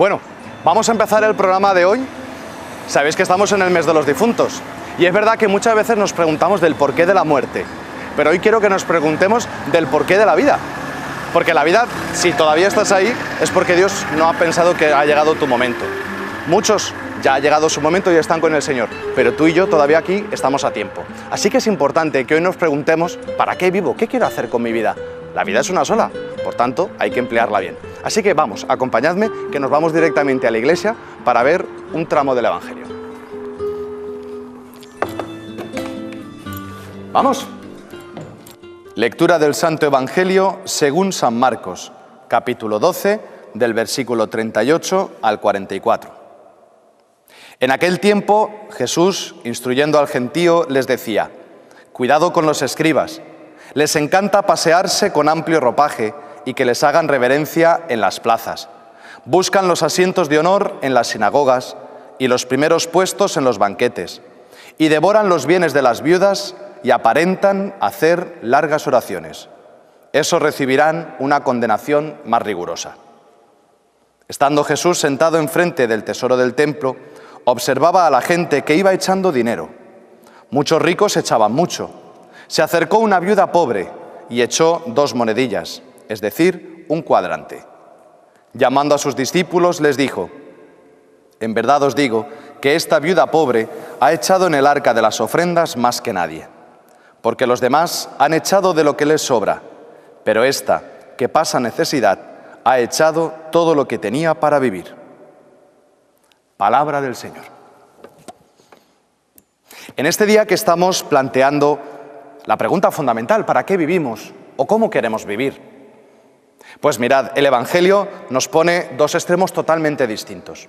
Bueno, vamos a empezar el programa de hoy. Sabéis que estamos en el mes de los difuntos y es verdad que muchas veces nos preguntamos del porqué de la muerte, pero hoy quiero que nos preguntemos del porqué de la vida. Porque la vida, si todavía estás ahí, es porque Dios no ha pensado que ha llegado tu momento. Muchos ya ha llegado su momento y están con el Señor, pero tú y yo todavía aquí estamos a tiempo. Así que es importante que hoy nos preguntemos, ¿para qué vivo? ¿Qué quiero hacer con mi vida? La vida es una sola, por tanto, hay que emplearla bien. Así que vamos, acompañadme, que nos vamos directamente a la iglesia para ver un tramo del Evangelio. ¡Vamos! Lectura del Santo Evangelio según San Marcos, capítulo 12, del versículo 38 al 44. En aquel tiempo, Jesús, instruyendo al gentío, les decía: «Cuidado con los escribas. Les encanta pasearse con amplio ropaje y que les hagan reverencia en las plazas. Buscan los asientos de honor en las sinagogas y los primeros puestos en los banquetes, y devoran los bienes de las viudas y aparentan hacer largas oraciones. Esos recibirán una condenación más rigurosa». Estando Jesús sentado enfrente del tesoro del templo, observaba a la gente que iba echando dinero. Muchos ricos echaban mucho. Se acercó una viuda pobre y echó 2 monedillas, es decir, un cuadrante. Llamando a sus discípulos les dijo: «En verdad os digo que esta viuda pobre ha echado en el arca de las ofrendas más que nadie, porque los demás han echado de lo que les sobra, pero esta, que pasa necesidad, ha echado todo lo que tenía para vivir». Palabra del Señor. En este día que estamos planteando la pregunta fundamental, ¿para qué vivimos o cómo queremos vivir? Pues mirad, el Evangelio nos pone 2 extremos totalmente distintos.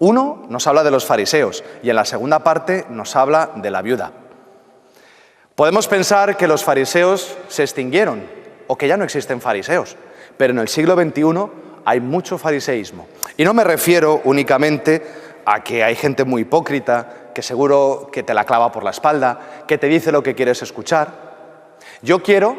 Uno nos habla de los fariseos y en la segunda parte nos habla de la viuda. Podemos pensar que los fariseos se extinguieron o que ya no existen fariseos, pero en el siglo XXI hay mucho fariseísmo. Y no me refiero únicamente a que hay gente muy hipócrita, que seguro que te la clava por la espalda, que te dice lo que quieres escuchar. Yo quiero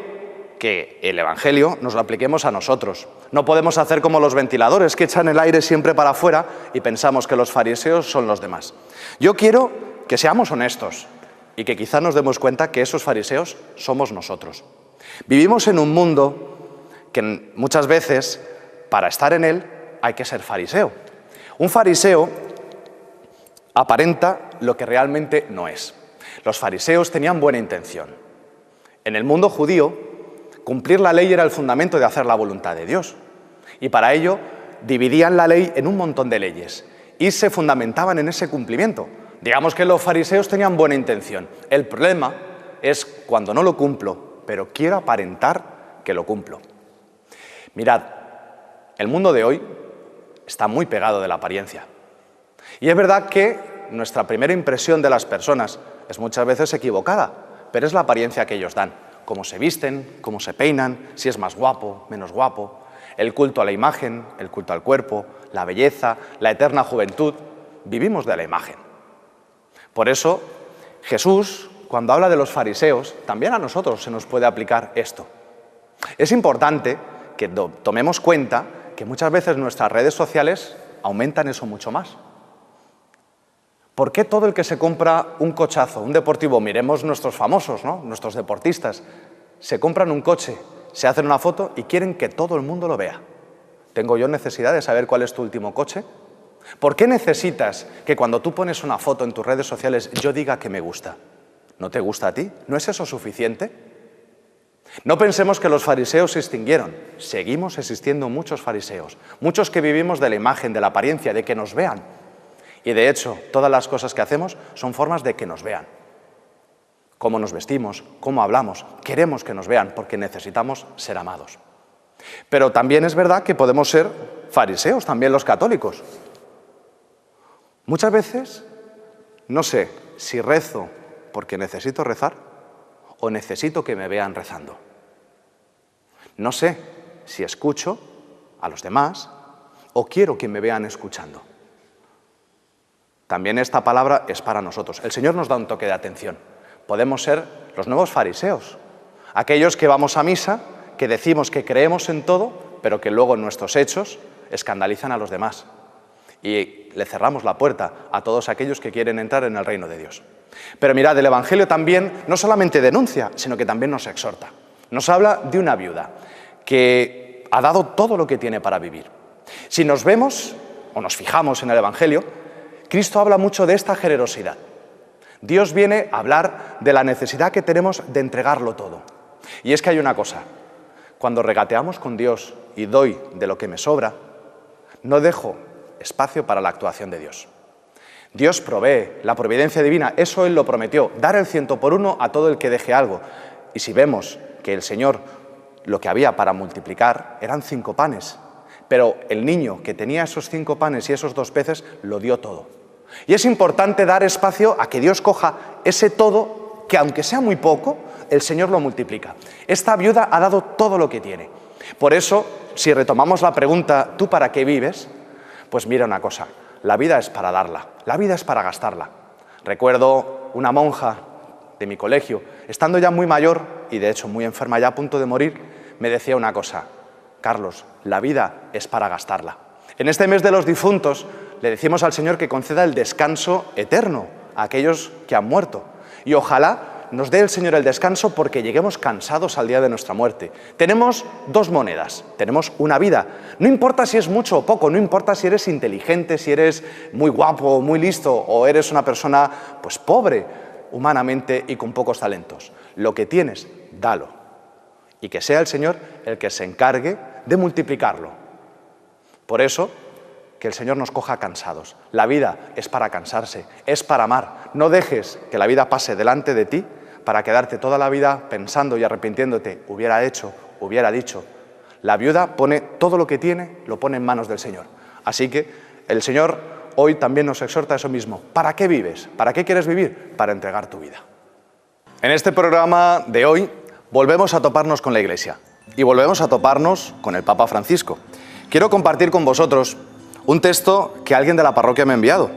que el Evangelio nos lo apliquemos a nosotros. No podemos hacer como los ventiladores que echan el aire siempre para afuera y pensamos que los fariseos son los demás. Yo quiero que seamos honestos y que quizá nos demos cuenta que esos fariseos somos nosotros. Vivimos en un mundo que muchas veces, para estar en él, hay que ser fariseo. Un fariseo aparenta lo que realmente no es. Los fariseos tenían buena intención. En el mundo judío, cumplir la ley era el fundamento de hacer la voluntad de Dios. Y para ello, dividían la ley en un montón de leyes y se fundamentaban en ese cumplimiento. Digamos que los fariseos tenían buena intención. El problema es cuando no lo cumplo, pero quiero aparentar que lo cumplo. Mirad, el mundo de hoy está muy pegado de la apariencia. Y es verdad que nuestra primera impresión de las personas es muchas veces equivocada, pero es la apariencia que ellos dan. Cómo se visten, cómo se peinan, si es más guapo, menos guapo, el culto a la imagen, el culto al cuerpo, la belleza, la eterna juventud. Vivimos de la imagen. Por eso, Jesús, cuando habla de los fariseos, también a nosotros se nos puede aplicar esto. Es importante que tomemos cuenta que muchas veces nuestras redes sociales aumentan eso mucho más. ¿Por qué todo el que se compra un cochazo, un deportivo? Miremos nuestros famosos, ¿no? Nuestros deportistas. Se compran un coche, se hacen una foto y quieren que todo el mundo lo vea. ¿Tengo yo necesidad de saber cuál es tu último coche? ¿Por qué necesitas que cuando tú pones una foto en tus redes sociales yo diga que me gusta? ¿No te gusta a ti? ¿No es eso suficiente? No pensemos que los fariseos se extinguieron. Seguimos existiendo muchos fariseos. Muchos que vivimos de la imagen, de la apariencia, de que nos vean. Y de hecho, todas las cosas que hacemos son formas de que nos vean. Cómo nos vestimos, cómo hablamos, queremos que nos vean porque necesitamos ser amados. Pero también es verdad que podemos ser fariseos, también los católicos. Muchas veces no sé si rezo porque necesito rezar o necesito que me vean rezando. No sé si escucho a los demás o quiero que me vean escuchando. También esta palabra es para nosotros. El Señor nos da un toque de atención. Podemos ser los nuevos fariseos, aquellos que vamos a misa, que decimos que creemos en todo, pero que luego en nuestros hechos escandalizan a los demás. y le cerramos la puerta a todos aquellos que quieren entrar en el reino de Dios. Pero mirad, el Evangelio también no solamente denuncia, sino que también nos exhorta. Nos habla de una viuda que ha dado todo lo que tiene para vivir. Si nos vemos o nos fijamos en el Evangelio, Cristo habla mucho de esta generosidad. Dios viene a hablar de la necesidad que tenemos de entregarlo todo. Y es que hay una cosa, cuando regateamos con Dios y doy de lo que me sobra, no dejo espacio para la actuación de Dios. Dios provee, la providencia divina, eso Él lo prometió, dar el 100 por 1 a todo el que deje algo. Y si vemos que el Señor lo que había para multiplicar eran 5 panes, pero el niño que tenía esos 5 panes y esos 2 peces lo dio todo. Y es importante dar espacio a que Dios coja ese todo, que aunque sea muy poco, el Señor lo multiplica. Esta viuda ha dado todo lo que tiene. Por eso, si retomamos la pregunta, ¿tú para qué vives? Pues mira una cosa, la vida es para darla, la vida es para gastarla. Recuerdo una monja de mi colegio, estando ya muy mayor y de hecho muy enferma, ya a punto de morir, me decía una cosa: Carlos, la vida es para gastarla. En este mes de los difuntos le decimos al Señor que conceda el descanso eterno a aquellos que han muerto. Y ojalá nos dé el Señor el descanso porque lleguemos cansados al día de nuestra muerte. Tenemos 2 monedas, tenemos una vida. No importa si es mucho o poco, no importa si eres inteligente, si eres muy guapo, muy listo o eres una persona pues pobre humanamente y con pocos talentos. Lo que tienes, dalo. Y que sea el Señor el que se encargue de multiplicarlo. Por eso, que el Señor nos coja cansados. La vida es para cansarse, es para amar. No dejes que la vida pase delante de ti para quedarte toda la vida pensando y arrepintiéndote, hubiera hecho, hubiera dicho. La viuda pone todo lo que tiene, lo pone en manos del Señor. Así que el Señor hoy también nos exhorta a eso mismo. ¿Para qué vives? ¿Para qué quieres vivir? Para entregar tu vida. En este programa de hoy volvemos a toparnos con la Iglesia y volvemos a toparnos con el Papa Francisco. Quiero compartir con vosotros un texto que alguien de la parroquia me ha enviado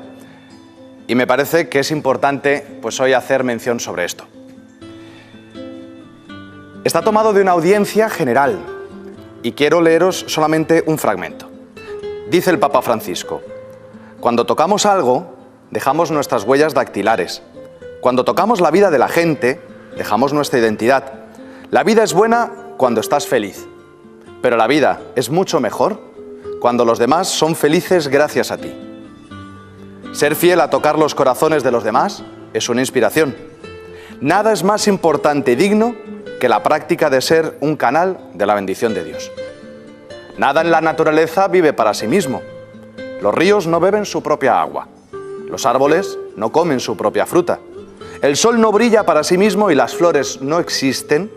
y me parece que es importante pues hoy hacer mención sobre esto. Está tomado de una audiencia general y quiero leeros solamente un fragmento. Dice el Papa Francisco: cuando tocamos algo, dejamos nuestras huellas dactilares. Cuando tocamos la vida de la gente, dejamos nuestra identidad. La vida es buena cuando estás feliz, pero la vida es mucho mejor cuando los demás son felices gracias a ti. Ser fiel a tocar los corazones de los demás es una inspiración. Nada es más importante y digno que la práctica de ser un canal de la bendición de Dios. Nada en la naturaleza vive para sí mismo. Los ríos no beben su propia agua. Los árboles no comen su propia fruta. El sol no brilla para sí mismo y las flores no existen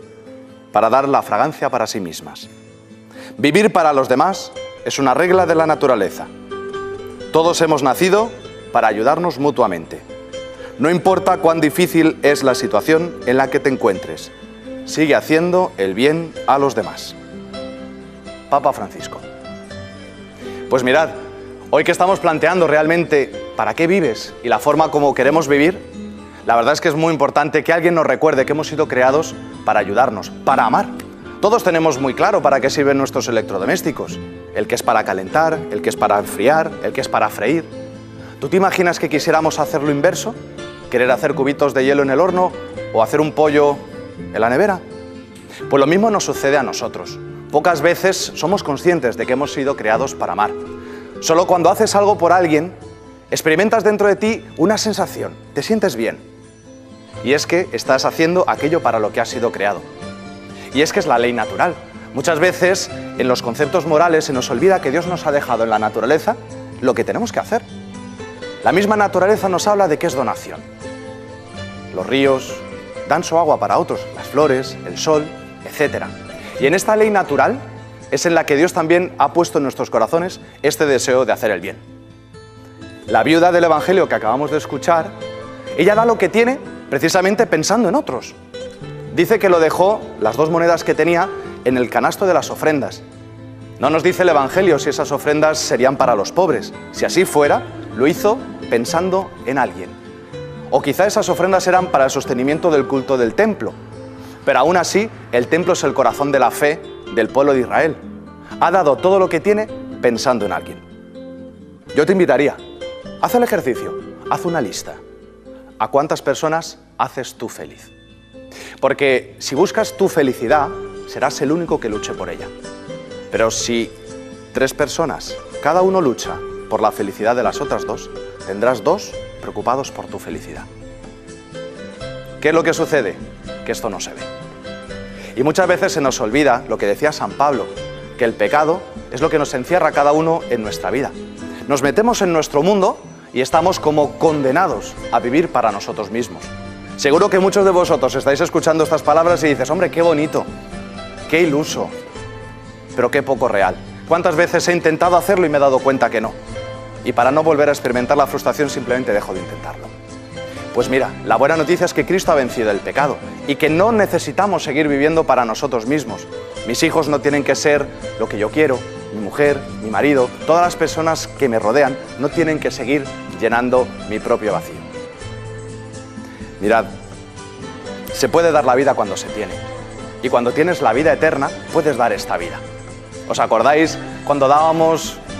para dar la fragancia para sí mismas. Vivir para los demás es una regla de la naturaleza. Todos hemos nacido para ayudarnos mutuamente. No importa cuán difícil es la situación en la que te encuentres, sigue haciendo el bien a los demás. Papa Francisco. Pues mirad, hoy que estamos planteando realmente para qué vives y la forma como queremos vivir, la verdad es que es muy importante que alguien nos recuerde que hemos sido creados para ayudarnos, para amar. Todos tenemos muy claro para qué sirven nuestros electrodomésticos. El que es para calentar, el que es para enfriar, el que es para freír. ¿Tú te imaginas que quisiéramos hacer lo inverso? ¿Querer hacer cubitos de hielo en el horno o hacer un pollo en la nevera? Pues lo mismo nos sucede a nosotros. Pocas veces somos conscientes de que hemos sido creados para amar. Solo cuando haces algo por alguien, experimentas dentro de ti una sensación, te sientes bien. Y es que estás haciendo aquello para lo que has sido creado. Y es que es la ley natural. Muchas veces en los conceptos morales se nos olvida que Dios nos ha dejado en la naturaleza lo que tenemos que hacer. La misma naturaleza nos habla de que es donación. Los ríos dan su agua para otros, las flores, el sol, etc. Y en esta ley natural es en la que Dios también ha puesto en nuestros corazones este deseo de hacer el bien. La viuda del Evangelio que acabamos de escuchar, ella da lo que tiene precisamente pensando en otros. Dice que lo dejó, las 2 monedas que tenía, en el canasto de las ofrendas. No nos dice el Evangelio si esas ofrendas serían para los pobres. Si así fuera, lo hizo pensando en alguien. O quizá esas ofrendas eran para el sostenimiento del culto del templo. Pero aún así, el templo es el corazón de la fe del pueblo de Israel. Ha dado todo lo que tiene pensando en alguien. Yo te invitaría, haz el ejercicio, haz una lista. ¿A cuántas personas haces tú feliz? Porque si buscas tu felicidad, serás el único que luche por ella. Pero si 3 personas, cada uno lucha por la felicidad de las otras 2, tendrás 2 preocupados por tu felicidad. ¿Qué es lo que sucede? Que esto no se ve. Y muchas veces se nos olvida lo que decía San Pablo, que el pecado es lo que nos encierra cada uno en nuestra vida. Nos metemos en nuestro mundo y estamos como condenados a vivir para nosotros mismos. Seguro que muchos de vosotros estáis escuchando estas palabras y dices, hombre, qué bonito, qué iluso, pero qué poco real. ¿Cuántas veces he intentado hacerlo y me he dado cuenta que no? Y para no volver a experimentar la frustración simplemente dejo de intentarlo. Pues mira, la buena noticia es que Cristo ha vencido el pecado y que no necesitamos seguir viviendo para nosotros mismos. Mis hijos no tienen que ser lo que yo quiero, mi mujer, mi marido, todas las personas que me rodean no tienen que seguir llenando mi propio vacío. Mirad, se puede dar la vida cuando se tiene. Y cuando tienes la vida eterna, puedes dar esta vida. ¿Os acordáis cuando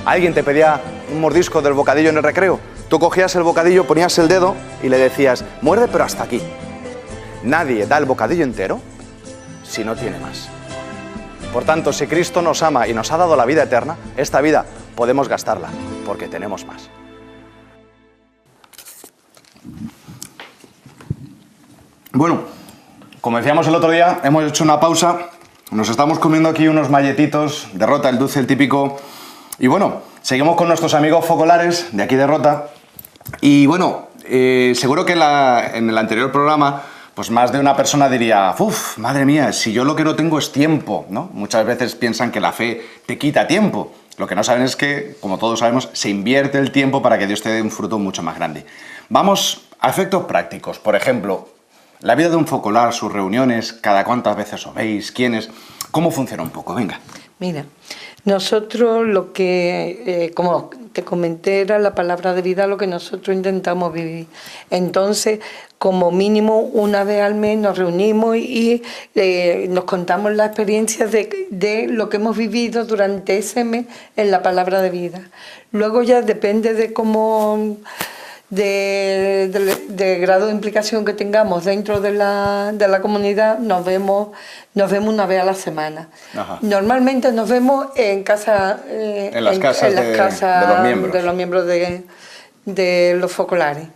alguien te pedía un mordisco del bocadillo en el recreo? Tú cogías el bocadillo, ponías el dedo y le decías, muerde pero hasta aquí. Nadie da el bocadillo entero si no tiene más. Por tanto, si Cristo nos ama y nos ha dado la vida eterna, esta vida podemos gastarla porque tenemos más. Bueno, como decíamos el otro día, hemos hecho una pausa, nos estamos comiendo aquí unos malletitos de Rota, el dulce, el típico, y bueno, seguimos con nuestros amigos focolares de aquí de Rota, y bueno, seguro que en el anterior programa, pues más de una persona diría, uff, madre mía, si yo lo que no tengo es tiempo, ¿no? Muchas veces piensan que la fe te quita tiempo. Lo que no saben es que, como todos sabemos, se invierte el tiempo para que Dios te dé un fruto mucho más grande. Vamos a efectos prácticos, por ejemplo, la vida de un focolar, sus reuniones, cada cuántas veces os veis, quiénes, ¿cómo funciona un poco? Venga. Mira, nosotros lo que, como te comenté, era la palabra de vida, lo que nosotros intentamos vivir. Entonces, como mínimo una vez al mes nos reunimos y nos contamos la experiencia de lo que hemos vivido durante ese mes en la palabra de vida. Luego ya depende de cómo... de grado de implicación que tengamos dentro de la comunidad, nos vemos una vez a la semana. Ajá. Normalmente nos vemos en casa, en las casas de los miembros de los focolares.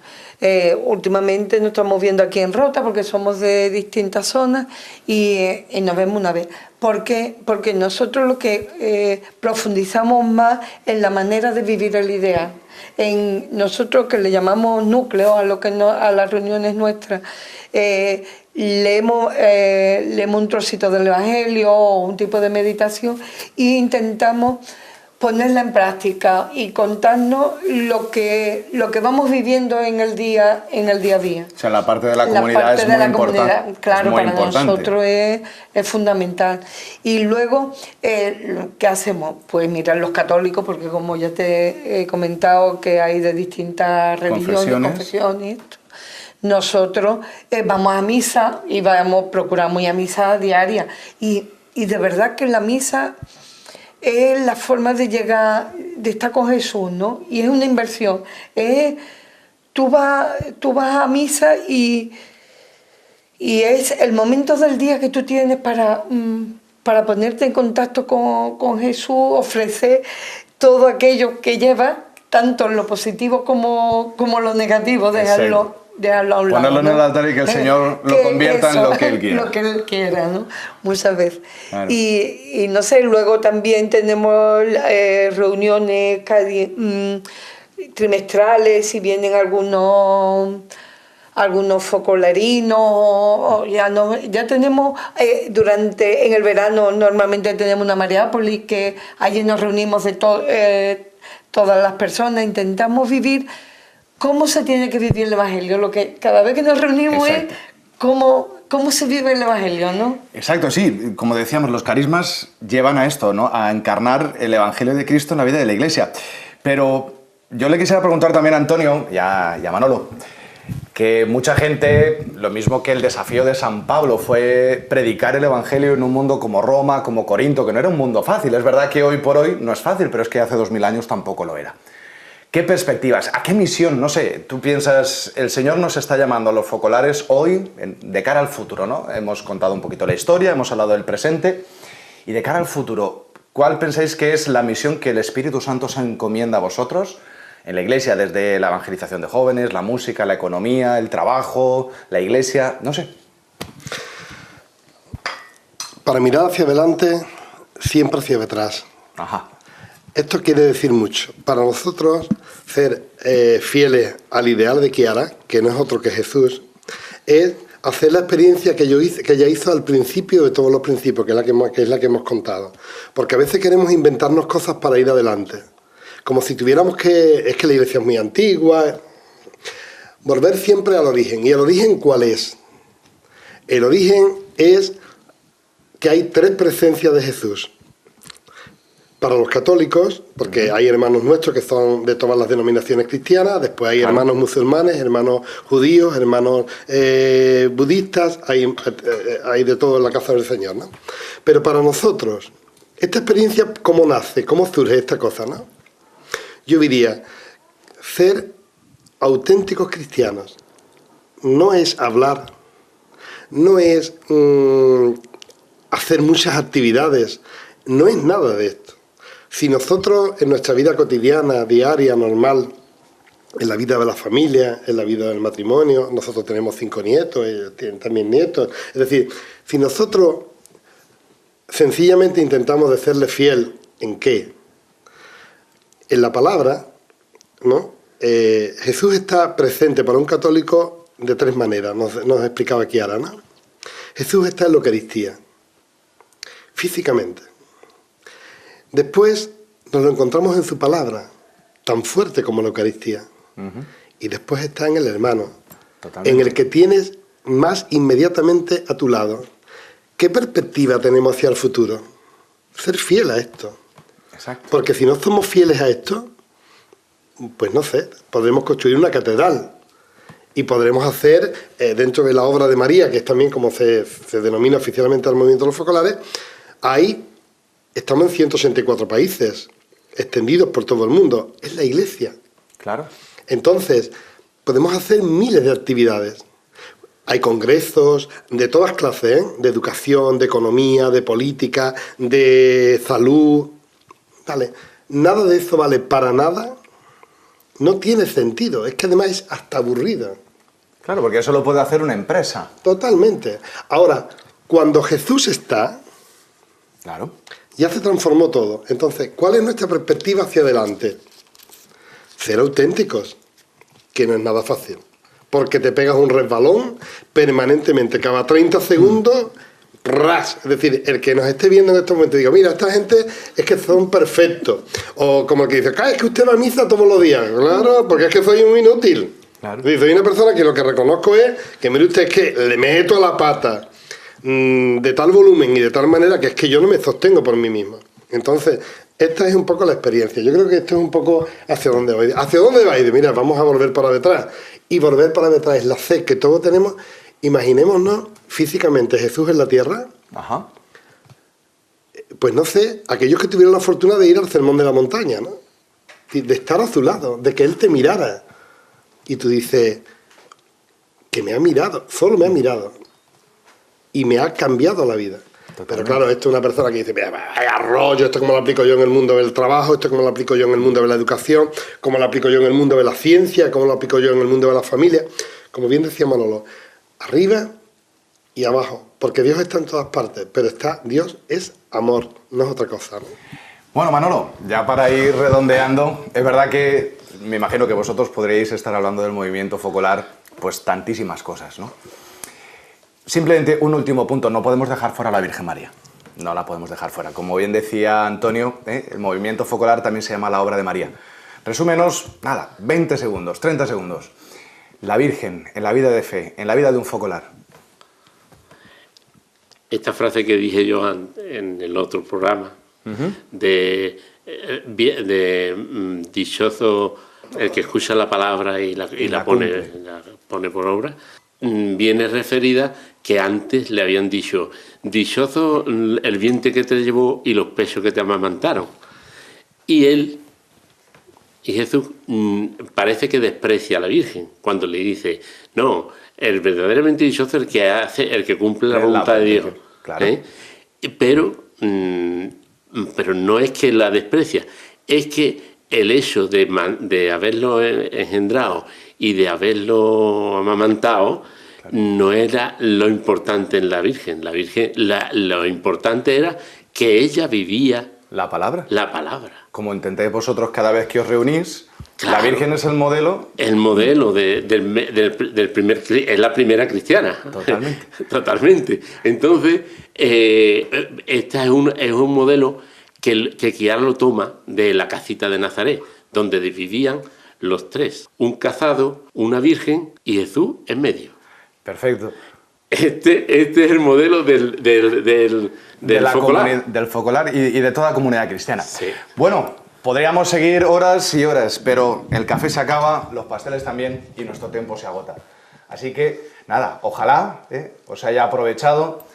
Últimamente nos estamos viendo aquí en Rota porque somos de distintas zonas y nos vemos una vez. ¿Por qué? Porque nosotros lo que profundizamos más en la manera de vivir el ideal. En nosotros, que le llamamos núcleo a las reuniones nuestras, leemos un trocito del Evangelio o un tipo de meditación e intentamos ponerla en práctica y contarnos lo que vamos viviendo en el día a día. O sea, la parte de la comunidad es muy importante. Claro, para nosotros es fundamental. Y luego, ¿qué hacemos? Pues mirar los católicos, porque como ya te he comentado que hay de distintas religiones, confesiones, nosotros vamos a misa y procuramos ir a misa diaria. Y de verdad que la misa es la forma de llegar, de estar con Jesús, ¿no? Y es una inversión. Tú vas a misa y es el momento del día que tú tienes para ponerte en contacto con Jesús, ofrecer todo aquello que lleva, tanto lo positivo como lo negativo, dejarlo a un lado. Ponerlo en el altar y que el Señor lo convierta en lo que Él quiera. Lo que Él quiera, ¿no? Muchas veces. Claro. Y no sé, luego también tenemos reuniones trimestrales, si vienen algunos focolarinos, ya tenemos, en el verano normalmente tenemos una Mariápolis, que allí nos reunimos de todas las personas, intentamos vivir cómo se tiene que vivir el Evangelio, lo que cada vez que nos reunimos. Exacto. Es cómo se vive el Evangelio, ¿no? Exacto, sí, como decíamos, los carismas llevan a esto, ¿no? A encarnar el Evangelio de Cristo en la vida de la Iglesia. Pero yo le quisiera preguntar también a Antonio y a Manolo, que mucha gente, lo mismo que el desafío de San Pablo, fue predicar el Evangelio en un mundo como Roma, como Corinto, que no era un mundo fácil. Es verdad que hoy por hoy no es fácil, pero es que hace 2000 años tampoco lo era. ¿Qué perspectivas? ¿A qué misión? No sé, tú piensas, el Señor nos está llamando a los focolares hoy de cara al futuro, ¿no? Hemos contado un poquito la historia, hemos hablado del presente, y de cara al futuro, ¿cuál pensáis que es la misión que el Espíritu Santo os encomienda a vosotros en la Iglesia, desde la evangelización de jóvenes, la música, la economía, el trabajo, la Iglesia, no sé? Para mirar hacia adelante, siempre hacia atrás. Ajá. Esto quiere decir mucho. Para nosotros, ser fieles al ideal de Chiara, que no es otro que Jesús, es hacer la experiencia que ella hizo al principio de todos los principios, que es la que hemos contado. Porque a veces queremos inventarnos cosas para ir adelante. Como si tuviéramos que... Es que la iglesia es muy antigua. Volver siempre al origen. ¿Y el origen cuál es? El origen es que hay 3 presencias de Jesús. Para los católicos, porque hay hermanos nuestros que son de todas las denominaciones cristianas, después hay hermanos musulmanes, hermanos judíos, hermanos budistas, hay de todo en la casa del Señor, ¿no? Pero para nosotros, esta experiencia, ¿cómo nace? ¿Cómo surge esta cosa, no? Yo diría, ser auténticos cristianos no es hablar, no es hacer muchas actividades, no es nada de esto. Si nosotros en nuestra vida cotidiana, diaria, normal, en la vida de la familia, en la vida del matrimonio, nosotros tenemos 5 nietos, ellos tienen también nietos, es decir, si nosotros sencillamente intentamos de serle fiel, ¿en qué? En la palabra, ¿no? Jesús está presente para un católico de 3 maneras, nos explicaba Chiara, ¿no? Jesús está en la Eucaristía, físicamente. Después nos lo encontramos en su palabra, tan fuerte como la Eucaristía. Y después está en el hermano, en el que tienes más inmediatamente a tu lado. ¿Qué perspectiva tenemos hacia el futuro? Ser fiel a esto. Exacto. Porque si no somos fieles a esto, pues no sé, podremos construir una catedral. Y podremos hacer, dentro de la obra de María, que es también como se denomina oficialmente al movimiento de los focolares, ahí estamos en 164 países, extendidos por todo el mundo. Es la Iglesia. Claro. Entonces, podemos hacer miles de actividades. Hay congresos de todas clases, ¿eh? De educación, de economía, de política, de salud. Vale. Nada de eso vale para nada. No tiene sentido. Es que además es hasta aburrido. Claro, porque eso lo puede hacer una empresa. Totalmente. Ahora, cuando Jesús está... Claro. Ya se transformó todo. Entonces, ¿cuál es nuestra perspectiva hacia adelante? Ser auténticos, que no es nada fácil. Porque te pegas un resbalón permanentemente, cada 30 segundos, ras. Es decir, el que nos esté viendo en estos momentos diga, mira, esta gente es que son perfectos. O como el que dice, es que usted va a misa todos los días. Claro, porque es que soy un inútil. Claro. Soy una persona que lo que reconozco es que, mire usted, es que le meto la pata de tal volumen y de tal manera que es que yo no me sostengo por mí mismo. Entonces, esta es un poco la experiencia. Yo creo que esto es un poco hacia dónde va. ¿Hacia dónde va? Y mira, vamos a volver para detrás. Y volver para detrás es la fe que todos tenemos. Imaginémonos físicamente Jesús en la tierra. Ajá. Pues no sé, aquellos que tuvieron la fortuna de ir al Sermón de la Montaña, ¿no? De estar a su lado, de que Él te mirara. Y tú dices, que me ha mirado, solo me ha mirado. Y me ha cambiado la vida. Totalmente. Pero claro, esto es una persona que dice, mira, vaya rollo, esto como lo aplico yo en el mundo del trabajo, esto como lo aplico yo en el mundo de la educación, como lo aplico yo en el mundo de la ciencia, como lo aplico yo en el mundo de la familia. Como bien decía Manolo, arriba y abajo, porque Dios está en todas partes, pero Dios es amor, no es otra cosa, ¿no? Bueno, Manolo, ya para ir redondeando, es verdad que me imagino que vosotros podréis estar hablando del movimiento focolar, pues tantísimas cosas, ¿no? Simplemente un último punto, no podemos dejar fuera a la Virgen María, no la podemos dejar fuera. Como bien decía Antonio, el movimiento focolar también se llama la obra de María. Resúmenos, nada, 20 segundos, 30 segundos. La Virgen en la vida de fe, en la vida de un focolar. Esta frase que dije yo en el otro programa, de dichoso el que escucha la palabra y la pone por obra, viene referida que antes le habían dicho, dichoso el vientre que te llevó y los pechos que te amamantaron. Y él Y Jesús parece que desprecia a la Virgen cuando le dice, no, el verdaderamente dichoso es el que cumple la voluntad de Dios. Claro. Pero no es que la desprecia, es que el hecho de haberlo engendrado y de haberlo amamantado, claro, no era lo importante en la Virgen. La Virgen, lo importante era que ella vivía la palabra. La palabra. Como intentéis vosotros cada vez que os reunís, claro, la Virgen es el modelo. El modelo del primer, es la primera cristiana. Totalmente. Totalmente. Entonces, este es un modelo que Chiara lo toma de la casita de Nazaret, donde vivían los tres, un casado, una virgen y Jesús en medio. Perfecto. Este es el modelo del focolar y de toda comunidad cristiana. Sí. Bueno, podríamos seguir horas y horas, pero el café se acaba, los pasteles también y nuestro tiempo se agota. Así que, nada, ojalá os haya aprovechado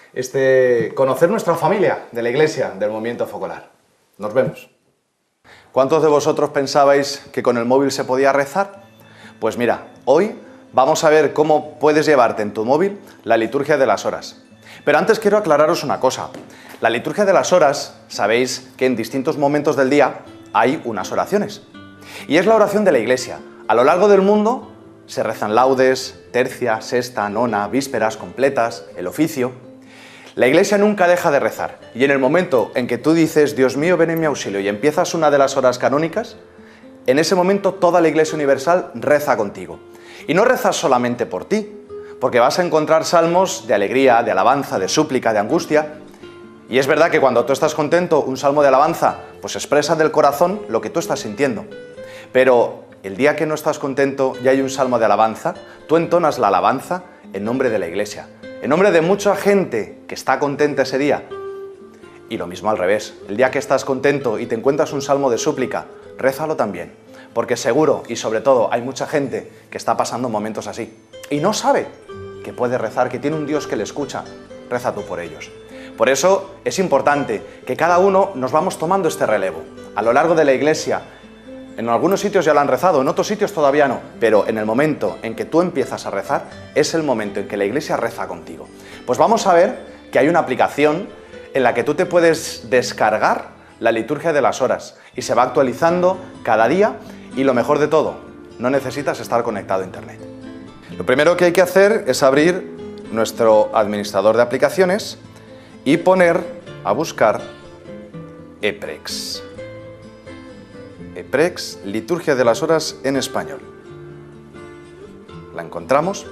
conocer nuestra familia de la Iglesia del movimiento focolar. Nos vemos. ¿Cuántos de vosotros pensabais que con el móvil se podía rezar? Pues mira, hoy vamos a ver cómo puedes llevarte en tu móvil la liturgia de las horas. Pero antes quiero aclararos una cosa. La liturgia de las horas, sabéis que en distintos momentos del día hay unas oraciones. Y es la oración de la Iglesia. A lo largo del mundo se rezan laudes, tercia, sexta, nona, vísperas completas, el oficio. La Iglesia nunca deja de rezar. Y en el momento en que tú dices, Dios mío, ven en mi auxilio, y empiezas una de las horas canónicas, en ese momento toda la Iglesia universal reza contigo. Y no rezas solamente por ti, porque vas a encontrar salmos de alegría, de alabanza, de súplica, de angustia. Y es verdad que cuando tú estás contento, un salmo de alabanza, pues expresa del corazón lo que tú estás sintiendo. Pero el día que no estás contento y hay un salmo de alabanza, tú entonas la alabanza en nombre de la Iglesia, en nombre de mucha gente que está contenta ese día. Y lo mismo al revés, el día que estás contento y te encuentras un salmo de súplica, rézalo también. Porque seguro, y sobre todo, hay mucha gente que está pasando momentos así y no sabe que puede rezar, que tiene un Dios que le escucha. Reza tú por ellos. Por eso es importante que cada uno nos vamos tomando este relevo. A lo largo de la Iglesia, en algunos sitios ya lo han rezado, en otros sitios todavía no, pero en el momento en que tú empiezas a rezar, es el momento en que la Iglesia reza contigo. Pues vamos a ver que hay una aplicación en la que tú te puedes descargar la liturgia de las horas y se va actualizando cada día. Y lo mejor de todo, no necesitas estar conectado a Internet. Lo primero que hay que hacer es abrir nuestro administrador de aplicaciones y poner a buscar EPREX. EPREX, liturgia de las horas en español. La encontramos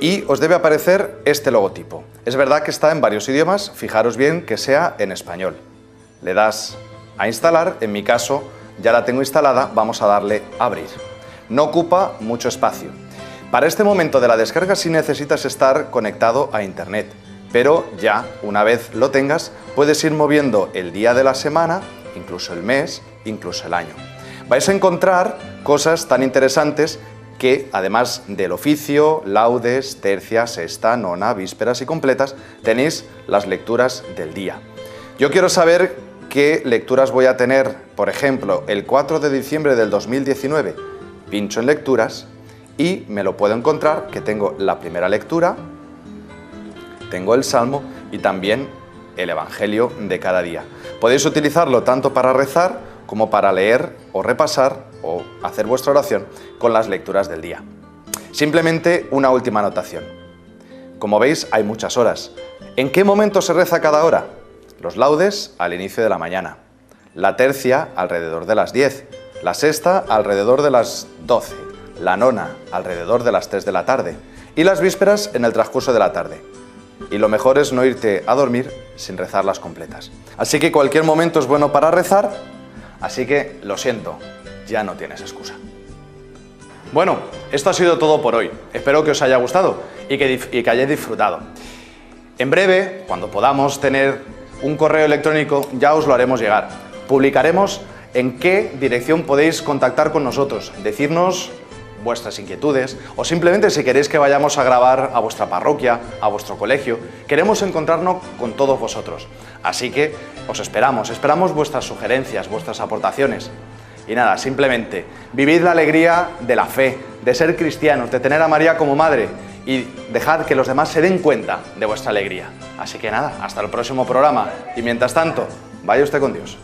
y os debe aparecer este logotipo. Es verdad que está en varios idiomas, fijaros bien que sea en español. Le das a instalar, en mi caso ya la tengo instalada, vamos a darle a abrir. No ocupa mucho espacio. Para este momento de la descarga sí necesitas estar conectado a Internet, pero ya una vez lo tengas puedes ir moviendo el día de la semana, incluso el mes, incluso el año. Vais a encontrar cosas tan interesantes que, además del oficio, laudes, tercia, sexta, nona, vísperas y completas, tenéis las lecturas del día. Yo quiero saber qué lecturas voy a tener, por ejemplo, el 4 de diciembre del 2019, pincho en lecturas y me lo puedo encontrar que tengo la primera lectura, tengo el Salmo y también el Evangelio de cada día. Podéis utilizarlo tanto para rezar como para leer o repasar o hacer vuestra oración con las lecturas del día. Simplemente una última anotación. Como veis, hay muchas horas. ¿En qué momento se reza cada hora? Los laudes al inicio de la mañana, la tercia alrededor de las 10, la sexta alrededor de las 12, la nona alrededor de las 3 de la tarde y las vísperas en el transcurso de la tarde. Y lo mejor es no irte a dormir sin rezarlas completas. Así que cualquier momento es bueno para rezar, así que lo siento, ya no tienes excusa. Bueno, esto ha sido todo por hoy. Espero que os haya gustado y que hayáis disfrutado. En breve, cuando podamos tener un correo electrónico, ya os lo haremos llegar. Publicaremos en qué dirección podéis contactar con nosotros, decirnos vuestras inquietudes o simplemente si queréis que vayamos a grabar a vuestra parroquia, a vuestro colegio. Queremos encontrarnos con todos vosotros. Así que os esperamos vuestras sugerencias, vuestras aportaciones. Y nada, simplemente vivid la alegría de la fe, de ser cristianos, de tener a María como madre y dejad que los demás se den cuenta de vuestra alegría. Así que nada, hasta el próximo programa y mientras tanto, vaya usted con Dios.